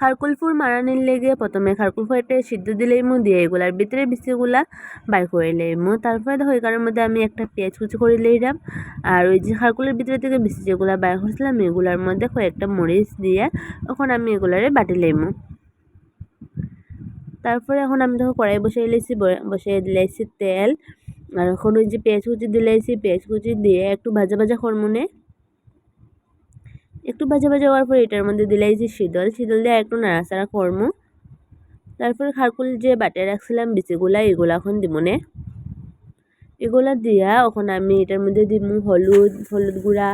খারকুল ফুল মারানির লেগে প্রথমে খারকুল ফুলটা সিদ্ধ দিলেইমু, দিয়ে এগুলার ভিতরে বিচিগুলা বাইর করে লইমু। তারপরে দেখো এখানের মধ্যে আমি একটা পেঁয়াজ কুচি করে লইলাম, আর ওই যে খারকুলের ভিতরে থেকে বিচি যেগুলা বাইর করছিলাম এগুলার মধ্যে কয়েকটা মরিচ দিয়ে এখন আমি এগুলারে বাটি লইমু। তারপরে এখন আমি দেখো কড়াই বসিয়ে দিয়েছি, বসিয়ে দিলাইছি তেল, আর এখন ওই যে পেঁয়াজ কুচি দিলাইছি, পেঁয়াজ কুচি দিয়ে একটু ভাজা ভাজা করমুনে। একটু ভাজা ভাজা হওয়ার পর এটার মধ্যে দিলাইছি শীতল দিয়ে একটু নাড়াচাড়া করমু। তারপরে খারকুল যে বাটিয়ে রাখছিলাম বিচিগুলা এগুলা এখন দিমুনে। এগুলা দিয়া এখন আমি এটার মধ্যে দিমু হলুদ গুঁড়া,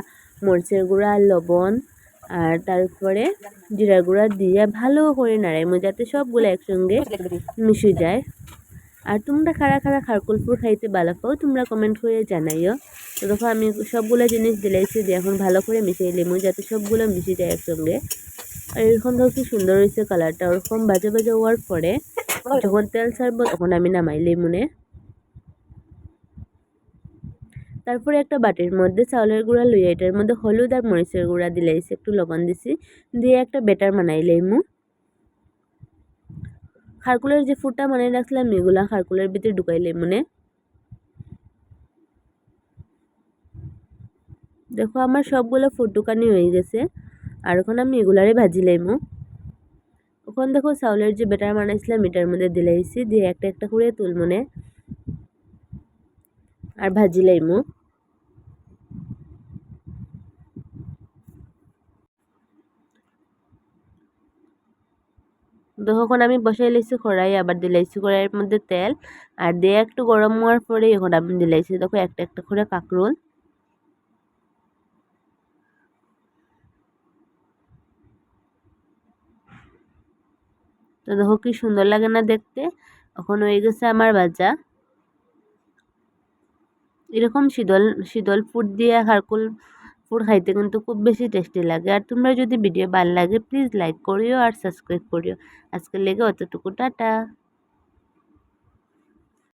মরিচের গুঁড়া, লবণ আর তারপরে জিরার গুঁড়া দিয়ে ভালো করে নাড়াইমু যাতে সবগুলো একসঙ্গে মিশে যায়। আর তোমরা কারা কারা খারকুল ফুল খাইতে ভালো পাও তোমরা কমেন্ট করে জানাইও। তো দেখো আমি সবগুলো জিনিস দিলাইছি, দিয়ে এখন ভালো করে মিশিয়ে নিমু যাতে সবগুলো মিশে যায় একসঙ্গে। আর এরকম দেখো কি সুন্দর হয়েছে কালারটা। ওরকম ভাজা ভাজা হওয়ার পরে যখন তেল ছাড়বো তখন আমি নামাই লিমুনে। তারপরে একটা বাটির মধ্যে চাউলের গুঁড়া লইয়া এটার মধ্যে হলুদ আর মরিচের গুঁড়া দিলাইছি, একটু লবণ দিছি, দিয়ে একটা বেটার বানাই লইমু। খারকুলের যে ফুটা বানিয়ে রাখছিলাম এগুলা খারকুলের ভিতরে ঢুকাই লইমুনে। দেখো আমার সবগুলো ফুট ঢুকানি হয়ে গেছে, আর এখন আমি এগুলারে ভাজি লইমু। এখন দেখো চাউলের যে বেটার বানাইছিলাম এটার মধ্যে দিলাইছি, দিয়ে একটা একটা করে তুলমুনে আর ভাজি লইমু। তখন আমি বসাই লাইছি কড়াই, আবার দিলাইছি কড়াইয়ের মধ্যে তেল, আর দিয়ে একটু গরম হওয়ার পরে এখন আমি দিলাইছি দেখো একটা একটা করে কাঁকরোল। তো দেখো কি সুন্দর লাগে না দেখতে। এখন হয়ে গেছে আমার ভাজা। এরকম শীতল শীতল ফুড দিয়ে খারকুল ফুড খাইতে কিন্তু খুব বেশি টেস্টি লাগে। আর তোমরা যদি ভিডিও ভালো লাগে প্লিজ লাইক করিও আর সাবস্ক্রাইব করিও। আজকের লেগে অতটুকু, টাটা।